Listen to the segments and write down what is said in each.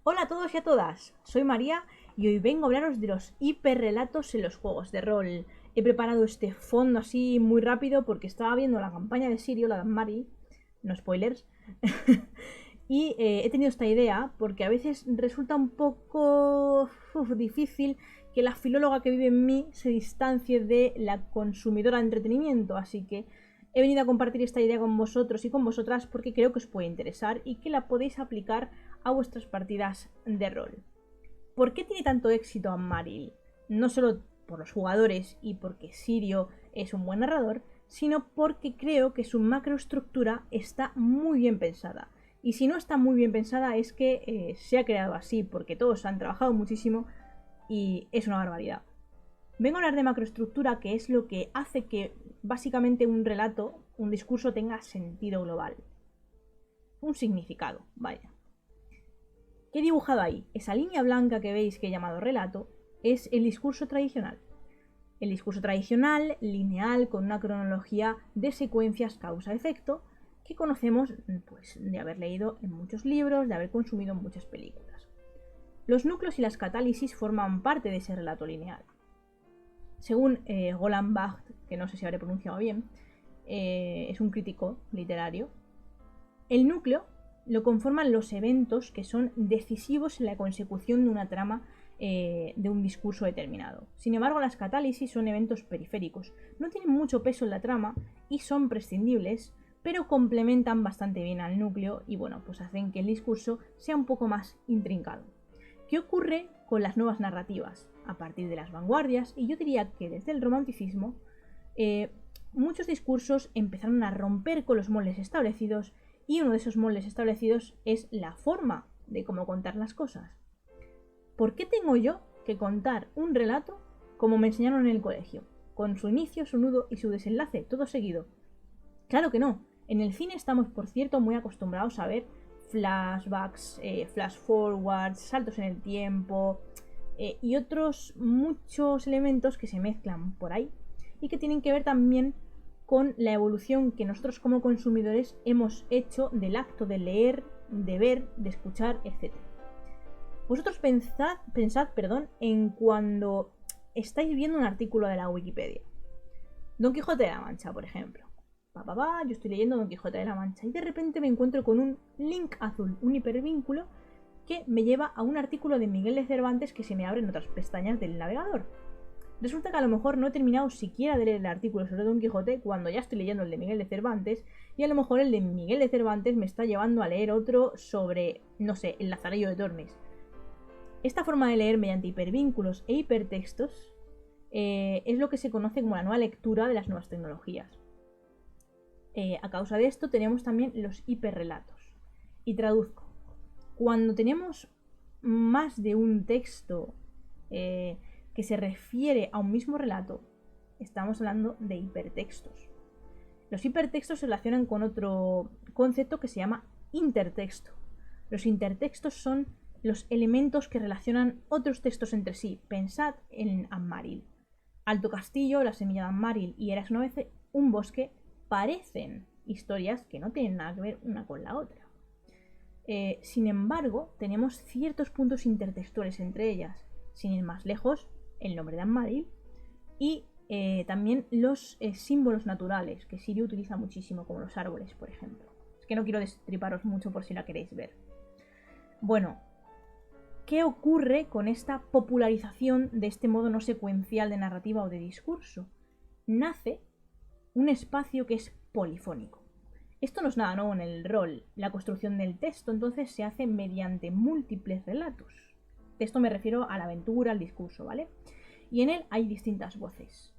Hola a todos y a todas, soy María y hoy vengo a hablaros de los hiperrelatos en los juegos de rol. He preparado este fondo así muy rápido porque estaba viendo la campaña de Sirio, la de Mari, no spoilers, y he tenido esta idea porque a veces resulta un poco difícil que la filóloga que vive en mí se distancie de la consumidora de entretenimiento, así que he venido a compartir esta idea con vosotros y con vosotras porque creo que os puede interesar y que la podéis aplicar a vuestras partidas de rol. ¿Por qué tiene tanto éxito Amaril? No solo por los jugadores y porque Sirio es un buen narrador, sino porque creo que su macroestructura está muy bien pensada. Y si no está muy bien pensada es que se ha creado así, porque todos han trabajado muchísimo y es una barbaridad. Vengo a hablar de macroestructura, que es lo que hace que básicamente un relato, un discurso tenga sentido global. Un significado, vaya. ¿Qué he dibujado ahí? Esa línea blanca que veis que he llamado relato es el discurso tradicional. El discurso tradicional, lineal, con una cronología de secuencias causa-efecto, que conocemos pues, de haber leído en muchos libros, de haber consumido en muchas películas. Los núcleos y las catálisis forman parte de ese relato lineal. Según Golan Bacht, que no sé si habré pronunciado bien, es un crítico literario, el núcleo lo conforman los eventos que son decisivos en la consecución de una trama de un discurso determinado. Sin embargo, las catálisis son eventos periféricos, no tienen mucho peso en la trama y son prescindibles, pero complementan bastante bien al núcleo y bueno, pues hacen que el discurso sea un poco más intrincado. ¿Qué ocurre con las nuevas narrativas? A partir de las vanguardias, y yo diría que desde el romanticismo, muchos discursos empezaron a romper con los moldes establecidos y uno de esos moldes establecidos es la forma de cómo contar las cosas. ¿Por qué tengo yo que contar un relato como me enseñaron en el colegio? Con su inicio, su nudo y su desenlace, todo seguido. Claro que no. En el cine estamos, por cierto, muy acostumbrados a ver flashbacks, flash forwards, saltos en el tiempo y otros muchos elementos que se mezclan por ahí y que tienen que ver también con la evolución que nosotros como consumidores hemos hecho del acto de leer, de ver, de escuchar, etc. Vosotros pensad en cuando estáis viendo un artículo de la Wikipedia. Don Quijote de la Mancha, por ejemplo. Yo estoy leyendo Don Quijote de la Mancha y de repente me encuentro con un link azul, un hipervínculo que me lleva a un artículo de Miguel de Cervantes que se me abre en otras pestañas del navegador. Resulta que a lo mejor no he terminado siquiera de leer el artículo sobre Don Quijote cuando ya estoy leyendo el de Miguel de Cervantes y a lo mejor el de Miguel de Cervantes me está llevando a leer otro sobre, no sé, el Lazarillo de Tormes. Esta forma de leer mediante hipervínculos e hipertextos es lo que se conoce como la nueva lectura de las nuevas tecnologías. A causa de esto tenemos también los hiperrelatos. Y traduzco. Cuando tenemos más de un texto que se refiere a un mismo relato, estamos hablando de hipertextos. Los hipertextos se relacionan con otro concepto que se llama intertexto. Los intertextos son los elementos que relacionan otros textos entre sí. Pensad en Amaril. Alto Castillo, La Semilla de Amaril y Eras una vez un bosque parecen historias que no tienen nada que ver una con la otra. Sin embargo, tenemos ciertos puntos intertextuales entre ellas. Sin ir más lejos, el nombre de Amaril y también los símbolos naturales que Sirio utiliza muchísimo, como los árboles, por ejemplo. Es que no quiero destriparos mucho por si la queréis ver. Bueno, ¿qué ocurre con esta popularización de este modo no secuencial de narrativa o de discurso? Nace un espacio que es polifónico. Esto no es nada nuevo en el rol. La construcción del texto entonces se hace mediante múltiples relatos. De esto me refiero a la aventura, al discurso, ¿vale? Y en él hay distintas voces.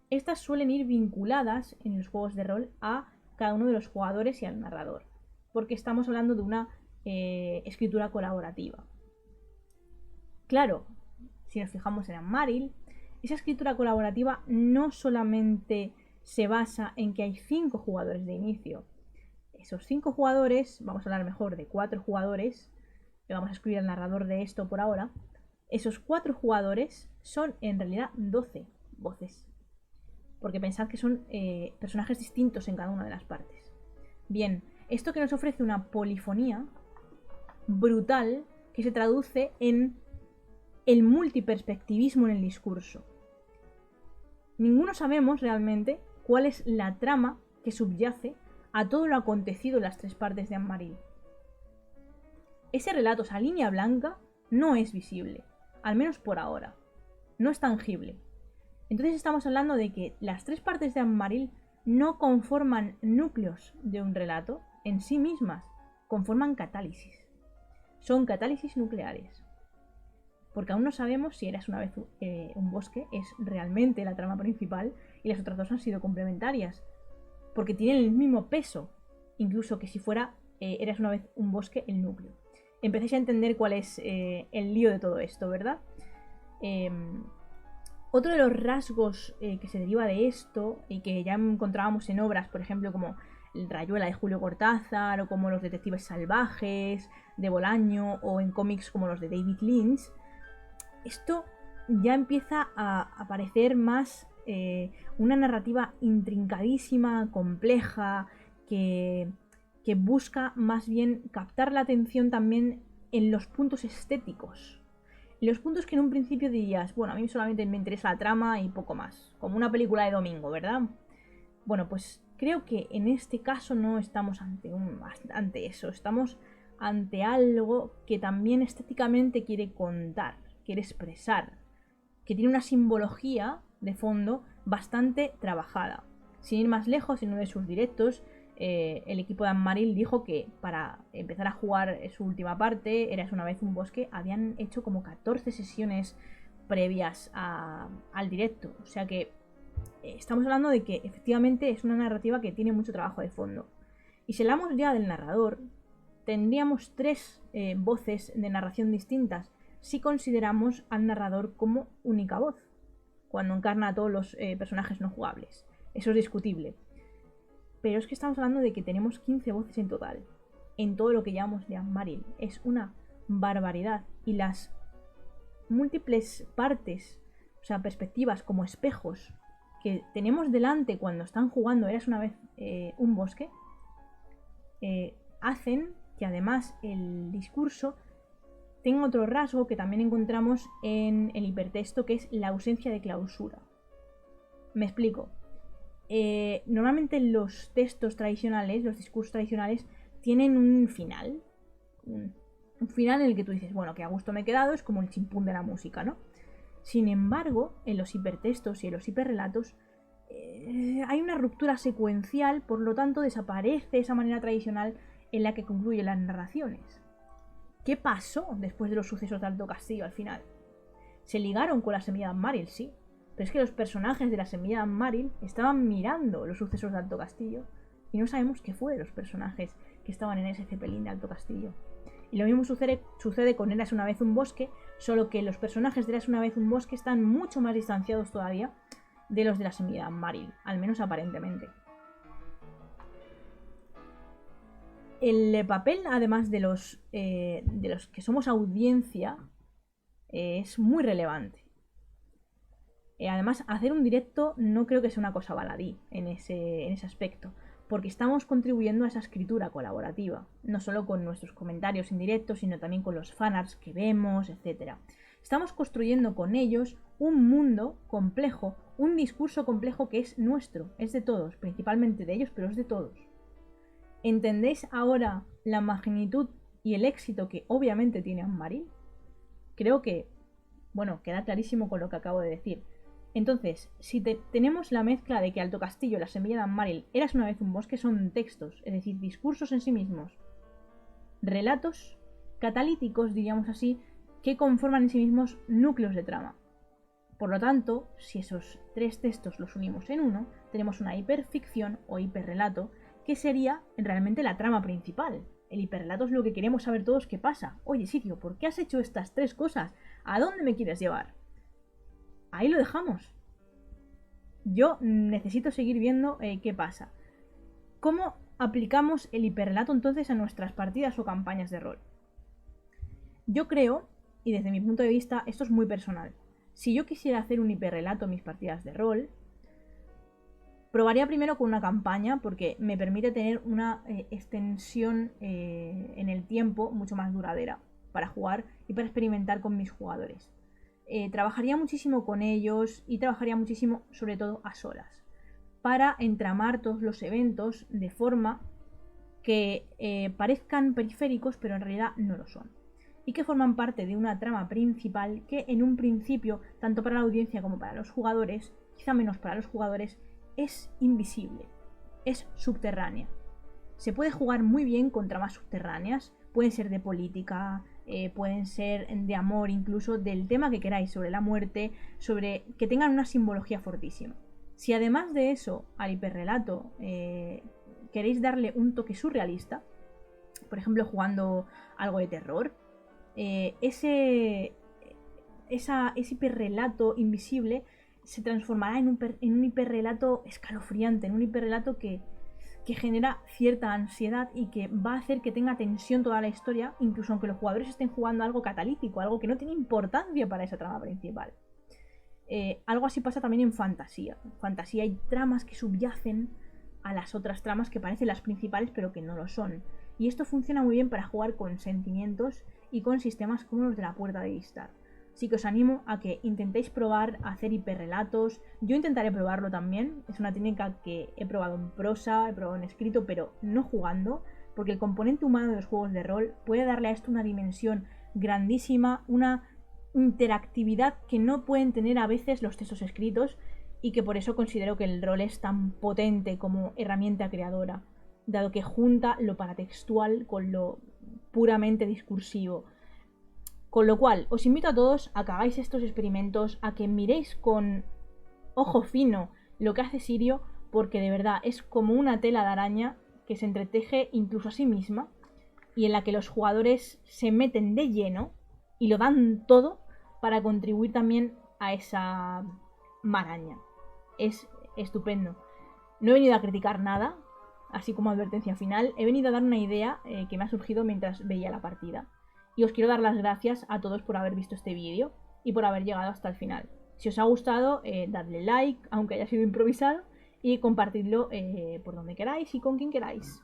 Estas suelen ir vinculadas en los juegos de rol a cada uno de los jugadores y al narrador, porque estamos hablando de una escritura colaborativa. Claro, si nos fijamos en Amaril, esa escritura colaborativa no solamente se basa en que hay 5 jugadores de inicio. Esos 5 jugadores, vamos a hablar mejor de 4 jugadores, le vamos a excluir al narrador de esto por ahora. Esos 4 jugadores son en realidad 12 voces, porque pensad que son personajes distintos en cada una de las partes. Bien, esto que nos ofrece una polifonía brutal que se traduce en el multiperspectivismo en el discurso. Ninguno sabemos realmente cuál es la trama que subyace a todo lo acontecido en las tres partes de Anne-Marie. Ese relato, esa línea blanca, no es visible, al menos por ahora. No es tangible. Entonces estamos hablando de que las tres partes de Anne-Marie no conforman núcleos de un relato en sí mismas, conforman catálisis. Son catálisis nucleares. Porque aún no sabemos si Eras una vez un bosque es realmente la trama principal y las otras dos han sido complementarias. Porque tienen el mismo peso, incluso que si fuera Eras una vez un bosque el núcleo. Empecéis a entender cuál es el lío de todo esto, ¿verdad? Otro de los rasgos que se deriva de esto y que ya encontrábamos en obras, por ejemplo, como Rayuela de Julio Cortázar o como Los Detectives Salvajes de Bolaño o en cómics como los de David Lynch, esto ya empieza a parecer más una narrativa intrincadísima, compleja, que busca más bien captar la atención también en los puntos estéticos. Y los puntos que en un principio dirías, bueno, a mí solamente me interesa la trama y poco más. Como una película de domingo, ¿verdad? Bueno, pues creo que en este caso no estamos ante eso. Estamos ante algo que también estéticamente quiere contar, quiere expresar, que tiene una simbología de fondo bastante trabajada. Sin ir más lejos, en uno de sus directos, el equipo de Anne-Marie dijo que para empezar a jugar su última parte, Eras una vez un bosque, habían hecho como 14 sesiones previas al directo. O sea que estamos hablando de que efectivamente es una narrativa que tiene mucho trabajo de fondo. Y si hablamos ya del narrador, tendríamos tres voces de narración distintas si consideramos al narrador como única voz, cuando encarna a todos los personajes no jugables. Eso es discutible. Pero es que estamos hablando de que tenemos 15 voces en total, en todo lo que llamamos de Anne-Marie. Es una barbaridad. Y las múltiples partes, o sea, perspectivas como espejos que tenemos delante cuando están jugando Eras una vez un bosque, hacen que además el discurso tenga otro rasgo que también encontramos en el hipertexto, que es la ausencia de clausura. Me explico. Normalmente los textos tradicionales, los discursos tradicionales, tienen un final. Un final en el que tú dices, bueno, que a gusto me he quedado, es como el chimpún de la música, ¿no? Sin embargo, en los hipertextos y en los hiperrelatos hay una ruptura secuencial, por lo tanto desaparece esa manera tradicional en la que concluyen las narraciones. ¿Qué pasó después de los sucesos de Alto Castillo al final? Se ligaron con la semilla de Anne-Marie, sí. Pero es que los personajes de la semilla de Anne-Marie estaban mirando los sucesos de Alto Castillo y no sabemos qué fue de los personajes que estaban en ese cepelín de Alto Castillo. Y lo mismo sucede con Eras una vez un bosque, solo que los personajes de Eras una vez un bosque están mucho más distanciados todavía de los de la semilla de Anne-Marie, al menos aparentemente. El papel, además de los que somos audiencia, es muy relevante. Además, hacer un directo no creo que sea una cosa baladí en ese aspecto, porque estamos contribuyendo a esa escritura colaborativa, no solo con nuestros comentarios en directo, sino también con los fanarts que vemos, etc. Estamos construyendo con ellos un mundo complejo, un discurso complejo que es nuestro, es de todos, principalmente de ellos, pero es de todos. ¿Entendéis ahora la magnitud y el éxito que obviamente tiene Anne-Marie? Creo que, bueno, queda clarísimo con lo que acabo de decir. Entonces, si tenemos la mezcla de que Alto Castillo, la semilla de Anne-Marie, Eras una vez un bosque, son textos, es decir, discursos en sí mismos, relatos catalíticos, diríamos así, que conforman en sí mismos núcleos de trama. Por lo tanto, si esos tres textos los unimos en uno, tenemos una hiperficción o hiperrelato, que sería realmente la trama principal. El hiperrelato es lo que queremos saber todos qué pasa. Oye, Sirio, ¿por qué has hecho estas tres cosas? ¿A dónde me quieres llevar? Ahí lo dejamos. Yo necesito seguir viendo qué pasa. ¿Cómo aplicamos el hiperrelato entonces a nuestras partidas o campañas de rol? Yo creo, y desde mi punto de vista, esto es muy personal. Si yo quisiera hacer un hiperrelato en mis partidas de rol, probaría primero con una campaña porque me permite tener una extensión en el tiempo mucho más duradera. para jugar y para experimentar con mis jugadores. Trabajaría muchísimo con ellos y trabajaría muchísimo, sobre todo, a solas, para entramar todos los eventos de forma que parezcan periféricos, pero en realidad no lo son. Y que forman parte de una trama principal que en un principio, tanto para la audiencia como para los jugadores, quizá menos para los jugadores, es invisible, es subterránea. Se puede jugar muy bien con tramas subterráneas, pueden ser de política, pueden ser de amor, incluso del tema que queráis, sobre la muerte, sobre que tengan una simbología fortísima. Si además de eso al hiperrelato queréis darle un toque surrealista, por ejemplo jugando algo de terror, ese hiperrelato invisible se transformará en un hiperrelato escalofriante, en un hiperrelato que genera cierta ansiedad y que va a hacer que tenga tensión toda la historia, incluso aunque los jugadores estén jugando algo catalítico, algo que no tiene importancia para esa trama principal. Algo así pasa también en fantasía. En fantasía hay tramas que subyacen a las otras tramas que parecen las principales pero que no lo son. Y esto funciona muy bien para jugar con sentimientos y con sistemas como los de la Puerta de Istar. Así que os animo a que intentéis probar a hacer hiperrelatos. Yo intentaré probarlo también. Es una técnica que he probado en prosa, he probado en escrito, pero no jugando, porque el componente humano de los juegos de rol puede darle a esto una dimensión grandísima, una interactividad que no pueden tener a veces los textos escritos, y que por eso considero que el rol es tan potente como herramienta creadora, dado que junta lo paratextual con lo puramente discursivo. Con lo cual, os invito a todos a que hagáis estos experimentos, a que miréis con ojo fino lo que hace Sirio, porque de verdad es como una tela de araña que se entreteje incluso a sí misma y en la que los jugadores se meten de lleno y lo dan todo para contribuir también a esa maraña. Es estupendo. No he venido a criticar nada, así como advertencia final, he venido a dar una idea que me ha surgido mientras veía la partida. Y os quiero dar las gracias a todos por haber visto este vídeo y por haber llegado hasta el final. Si os ha gustado, dadle like, aunque haya sido improvisado, y compartidlo por donde queráis y con quien queráis.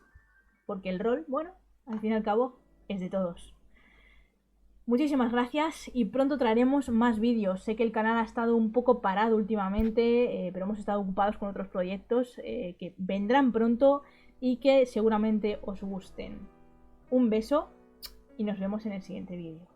Porque el rol, bueno, al fin y al cabo, es de todos. Muchísimas gracias y pronto traeremos más vídeos. Sé que el canal ha estado un poco parado últimamente, pero hemos estado ocupados con otros proyectos que vendrán pronto y que seguramente os gusten. Un beso y nos vemos en el siguiente vídeo.